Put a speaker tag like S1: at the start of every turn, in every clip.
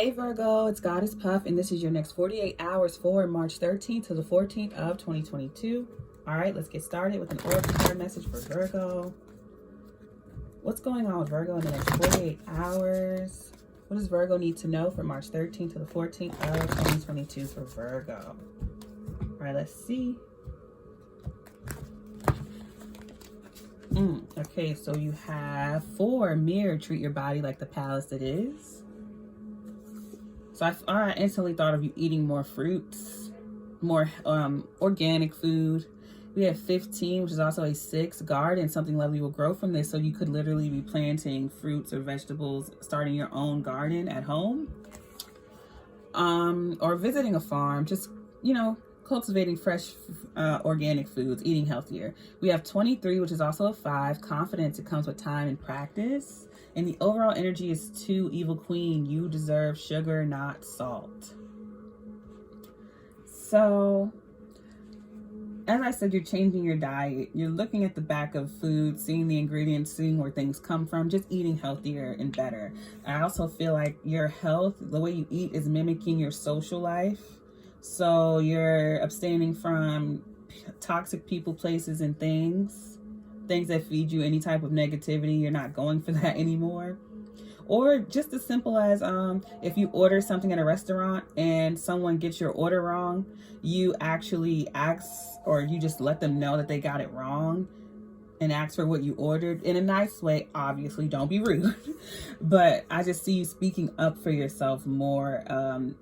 S1: Hey Virgo, it's Goddess Puff, and this is your next 48 hours for March 13th to the 14th of 2022. All right, let's get started with an oracle card message for Virgo. What's going on with Virgo in the next 48 hours? What does Virgo need to know for March 13th to the 14th of 2022 for Virgo? All right, let's see. Okay, so you have 4 mirror, treat your body like the palace it is. So I instantly thought of you eating more fruits, more organic food. We have 15, which is also a 6. Garden, something lovely will grow from this. So you could literally be planting fruits or vegetables, starting your own garden at home. Or visiting a farm, just, you know, cultivating fresh organic foods, eating healthier. We have 23, which is also a 5. Confidence, it comes with time and practice. And the overall energy is 2, Evil Queen. You deserve sugar, not salt. So, as I said, you're changing your diet. You're looking at the back of food, seeing the ingredients, seeing where things come from, just eating healthier and better. I also feel like your health, the way you eat, is mimicking your social life. So you're abstaining from toxic people, places, and things that feed you any type of negativity. You're not going for that anymore. Or just as simple as if you order something at a restaurant and someone gets your order wrong, you actually ask, or you just let them know that they got it wrong and ask for what you ordered in a nice way. Obviously, don't be rude. But I just see you speaking up for yourself more,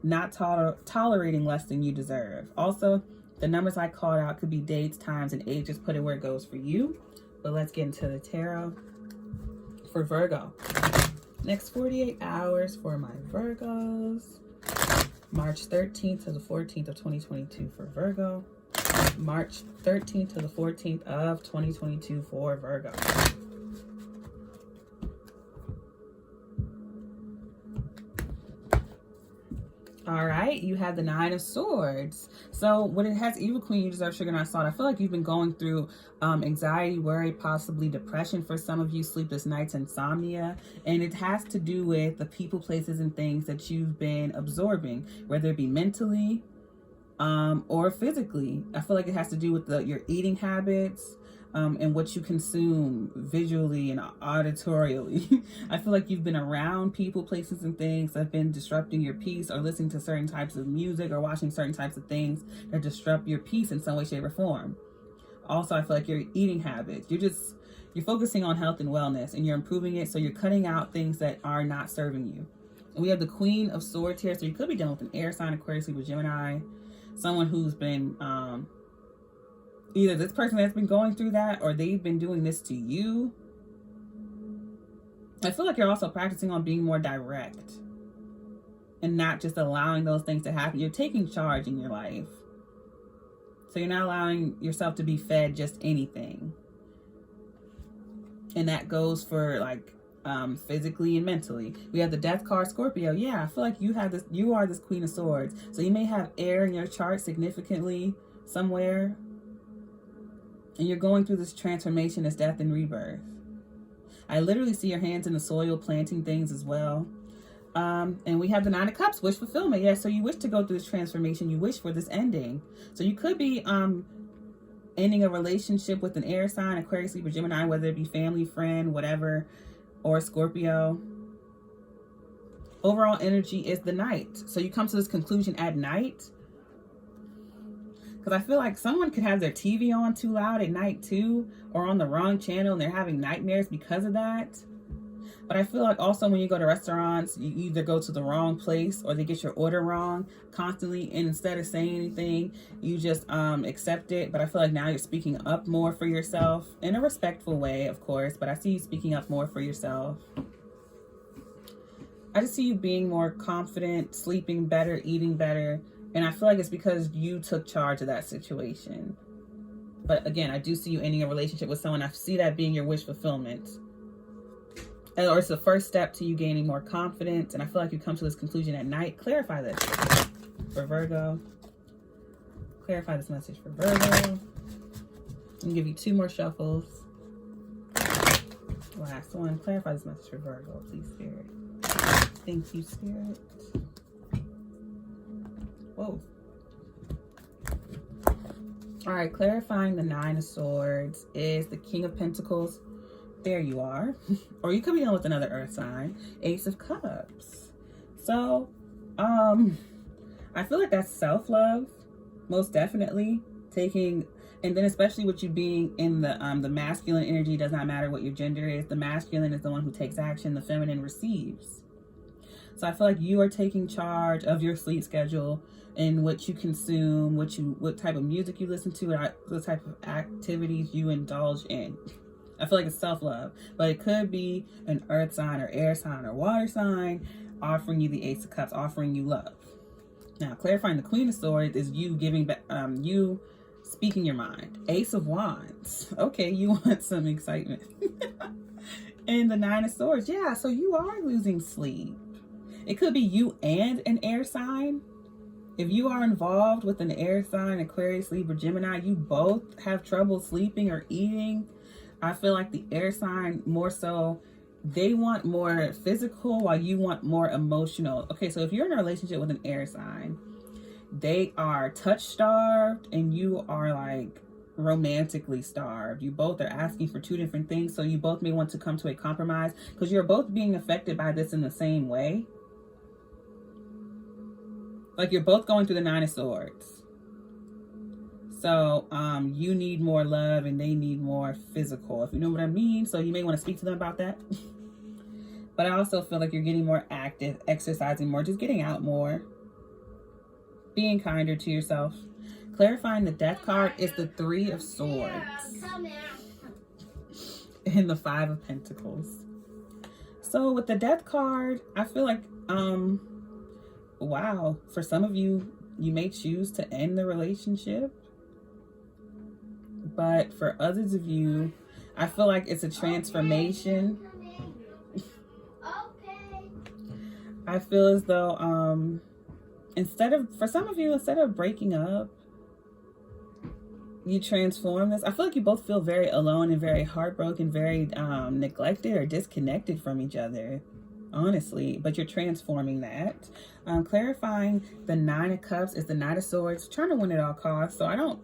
S1: not tolerating less than you deserve. Also, the numbers I called out could be dates, times, and ages. Put it where it goes for you. But let's get into the tarot for Virgo. Next 48 hours for my Virgos. March 13th to the 14th of 2022 for Virgo. March 13th to the 14th of 2022 for Virgo. All right, you have the 9 of Swords. So when it has Evil Queen, you deserve sugar, not salt. I feel like you've been going through anxiety, worry, possibly depression for some of you, sleepless nights, insomnia. And it has to do with the people, places, and things that you've been absorbing, whether it be mentally or physically. I feel like it has to do with your eating habits, and what you consume visually and auditorially. I feel like you've been around people, places, and things that have been disrupting your peace, or listening to certain types of music, or watching certain types of things that disrupt your peace in some way, shape, or form. Also, I feel like your eating habits, you're focusing on health and wellness, and you're improving it, so you're cutting out things that are not serving you. And we have the Queen of Swords here, so you could be dealing with an air sign, Aquarius, Libra, Gemini, someone who's been either this person that's been going through that, or they've been doing this to you. I feel like you're also practicing on being more direct and not just allowing those things to happen. You're taking charge in your life. So you're not allowing yourself to be fed just anything. And that goes for like physically and mentally. We have the Death card, Scorpio. Yeah, I feel like you are this Queen of Swords. So you may have air in your chart significantly somewhere. And you're going through this transformation, this death and rebirth. I literally see your hands in the soil, planting things as well. And we have the 9 of Cups, wish fulfillment. Yeah, so you wish to go through this transformation. You wish for this ending. So you could be ending a relationship with an air sign, Aquarius, Libra, Gemini, whether it be family, friend, whatever, or Scorpio. Overall energy is the night. So you come to this conclusion at night. Because I feel like someone could have their TV on too loud at night too, or on the wrong channel, and they're having nightmares because of that. But I feel like also when you go to restaurants, you either go to the wrong place or they get your order wrong constantly. And instead of saying anything, you just accept it. But I feel like now you're speaking up more for yourself in a respectful way, of course. But I see you speaking up more for yourself. I just see you being more confident, sleeping better, eating better. And I feel like it's because you took charge of that situation. But again, I do see you ending a relationship with someone. I see that being your wish fulfillment. Or it's the first step to you gaining more confidence. And I feel like you come to this conclusion at night. Clarify this for Virgo. Clarify this message for Virgo. And give you 2 more shuffles. Last one. Clarify this message for Virgo, please, Spirit. Thank you, Spirit. All right, clarifying the Nine of Swords is the King of Pentacles. There you are. Or you could be dealing with another earth sign. Ace of Cups. So, I feel like that's self-love, most definitely. Taking, and then especially with you being in the masculine energy, does not matter what your gender is. The masculine is the one who takes action. The feminine receives. So I feel like you are taking charge of your sleep schedule and what you consume, what type of music you listen to, what type of activities you indulge in. I feel like it's self-love, but it could be an earth sign or air sign or water sign offering you the Ace of Cups, offering you love. Now, clarifying the Queen of Swords is you giving back, you speaking your mind. Ace of Wands. Okay, you want some excitement. And the Nine of Swords. Yeah, so you are losing sleep. It could be you and an air sign. If you are involved with an air sign, Aquarius, Libra, Gemini, you both have trouble sleeping or eating. I feel like the air sign more so, they want more physical while you want more emotional. Okay, so if you're in a relationship with an air sign, they are touch starved and you are like romantically starved. You both are asking for two different things, so you both may want to come to a compromise because you're both being affected by this in the same way. Like you're both going through the Nine of Swords. So you need more love and they need more physical, if you know what I mean. So you may want to speak to them about that. But I also feel like you're getting more active, exercising more, just getting out more, being kinder to yourself. Clarifying the Death card is the Three of Swords and the Five of Pentacles. So with the Death card, I feel like wow, for some of you, you may choose to end the relationship. But for others of you, I feel like it's a transformation. I feel as though for some of you, instead of breaking up, you transform this. I feel like you both feel very alone and very heartbroken, very neglected or disconnected from each other. Honestly, but you're transforming that. Clarifying the Nine of Cups is the Knight of Swords, trying to win at all costs. So I don't,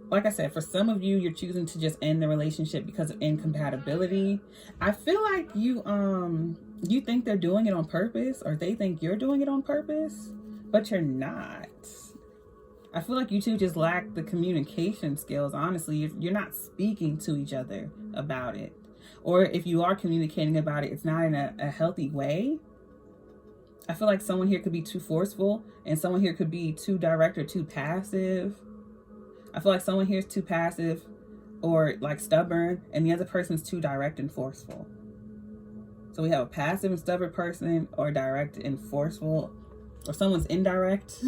S1: like I said, for some of you, you're choosing to just end the relationship because of incompatibility. I feel like you think they're doing it on purpose, or they think you're doing it on purpose, but you're not. I feel like you two just lack the communication skills. Honestly, you're not speaking to each other about it. Or if you are communicating about it, it's not in a healthy way. I feel like someone here could be too forceful and someone here could be too direct or too passive. I feel like someone here is too passive or like stubborn, and the other person's too direct and forceful. So we have a passive and stubborn person, or direct and forceful, or someone's indirect.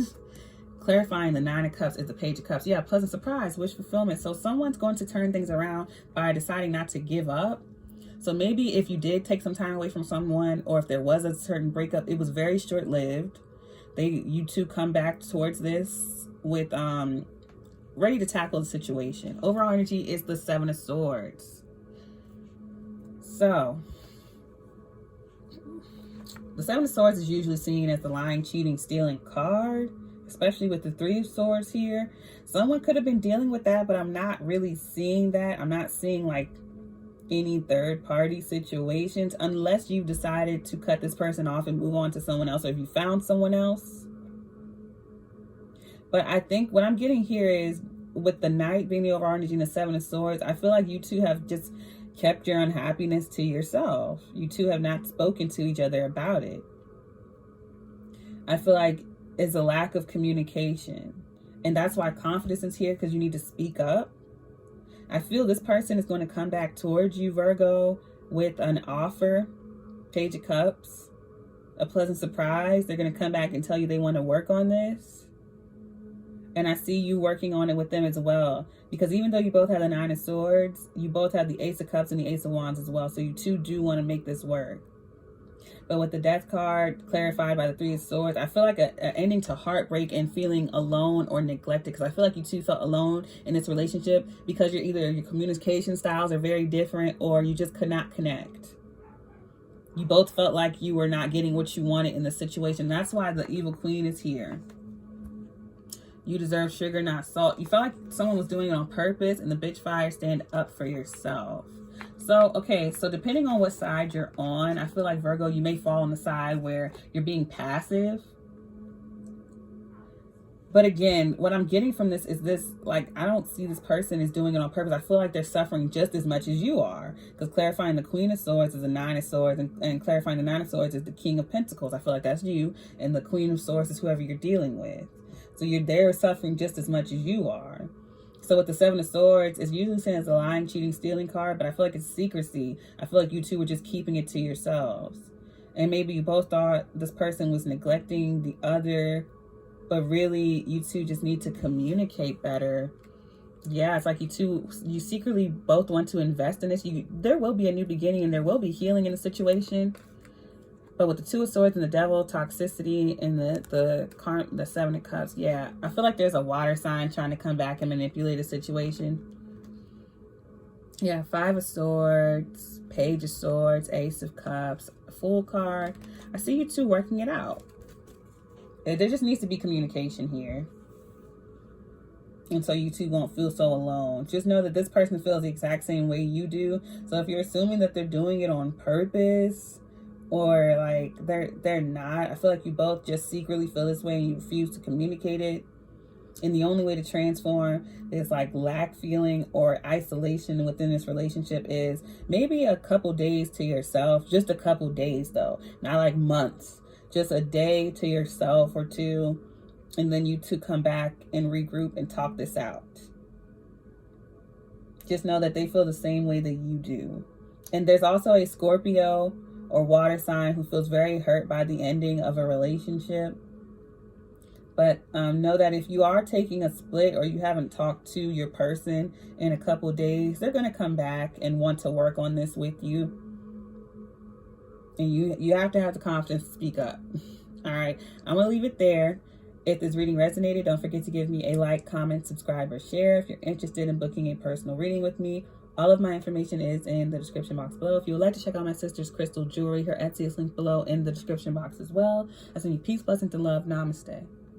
S1: Clarifying the Nine of Cups is the Page of Cups. Yeah, pleasant surprise, wish fulfillment. So someone's going to turn things around by deciding not to give up. So maybe if you did take some time away from someone, or if there was a certain breakup, it was very short-lived. You two come back towards this with ready to tackle the situation. Overall energy is the Seven of Swords. So the Seven of Swords is usually seen as the lying, cheating, stealing card, especially with the Three of Swords here. Someone could have been dealing with that, but I'm not really seeing that. I'm not seeing like any third-party situations, unless you've decided to cut this person off and move on to someone else, or if you found someone else. But I think what I'm getting here is, with the Knight being the overall energy and the Seven of Swords, I feel like you two have just kept your unhappiness to yourself. You two have not spoken to each other about it. I feel like it's a lack of communication, and that's why confidence is here, because you need to speak up. I feel this person is going to come back towards you, Virgo, with an offer, Page of Cups, a pleasant surprise. They're going to come back and tell you they want to work on this. And I see you working on it with them as well. Because even though you both have the Nine of Swords, you both have the Ace of Cups and the Ace of Wands as well. So you two do want to make this work. But with the Death card clarified by the Three of Swords, I feel like an ending to heartbreak and feeling alone or neglected. Because I feel like you two felt alone in this relationship because your communication styles are very different, or you just could not connect. You both felt like you were not getting what you wanted in the situation. That's why the Evil Queen is here. You deserve sugar, not salt. You felt like someone was doing it on purpose, and the bitch fire, stand up for yourself. So, okay, so depending on what side you're on, I feel like Virgo, you may fall on the side where you're being passive. But again, what I'm getting from this is this, like, I don't see this person is doing it on purpose. I feel like they're suffering just as much as you are. Because clarifying the Queen of Swords is the Nine of Swords, and clarifying the Nine of Swords is the King of Pentacles. I feel like that's you, and the Queen of Swords is whoever you're dealing with. So they're suffering just as much as you are. So with the Seven of Swords, it's usually seen as a lying, cheating, stealing card, but I feel like it's secrecy. I feel like you two were just keeping it to yourselves. And maybe you both thought this person was neglecting the other, but really you two just need to communicate better. Yeah, it's like you secretly both want to invest in this. There will be a new beginning, and there will be healing in the situation. But with the Two of Swords and the Devil, toxicity, and the Seven of Cups, yeah, I feel like there's a water sign trying to come back and manipulate a situation. Yeah, Five of Swords, Page of Swords, Ace of Cups, Fool card. I see you two working it out. There just needs to be communication here. And so you two won't feel so alone. Just know that this person feels the exact same way you do. So if you're assuming that they're doing it on purpose, or like they're not, I feel like you both just secretly feel this way and you refuse to communicate it. And the only way to transform this like lack feeling or isolation within this relationship is maybe a couple days to yourself. Just a couple days though, not like months. Just a day to yourself or two, and then you two come back and regroup and talk this out. Just know that they feel the same way that you do. And there's also a Scorpio or water sign who feels very hurt by the ending of a relationship. But know that if you are taking a split or you haven't talked to your person in a couple days, they're going to come back and want to work on this with you. And you have to have the confidence to speak up. All right, I'm going to leave it there. If this reading resonated, don't forget to give me a like, comment, subscribe, or share. If you're interested in booking a personal reading with me, all of my information is in the description box below. If you would like to check out my sister's crystal jewelry, her Etsy is linked below in the description box as well. I send you peace, blessings, and love. Namaste.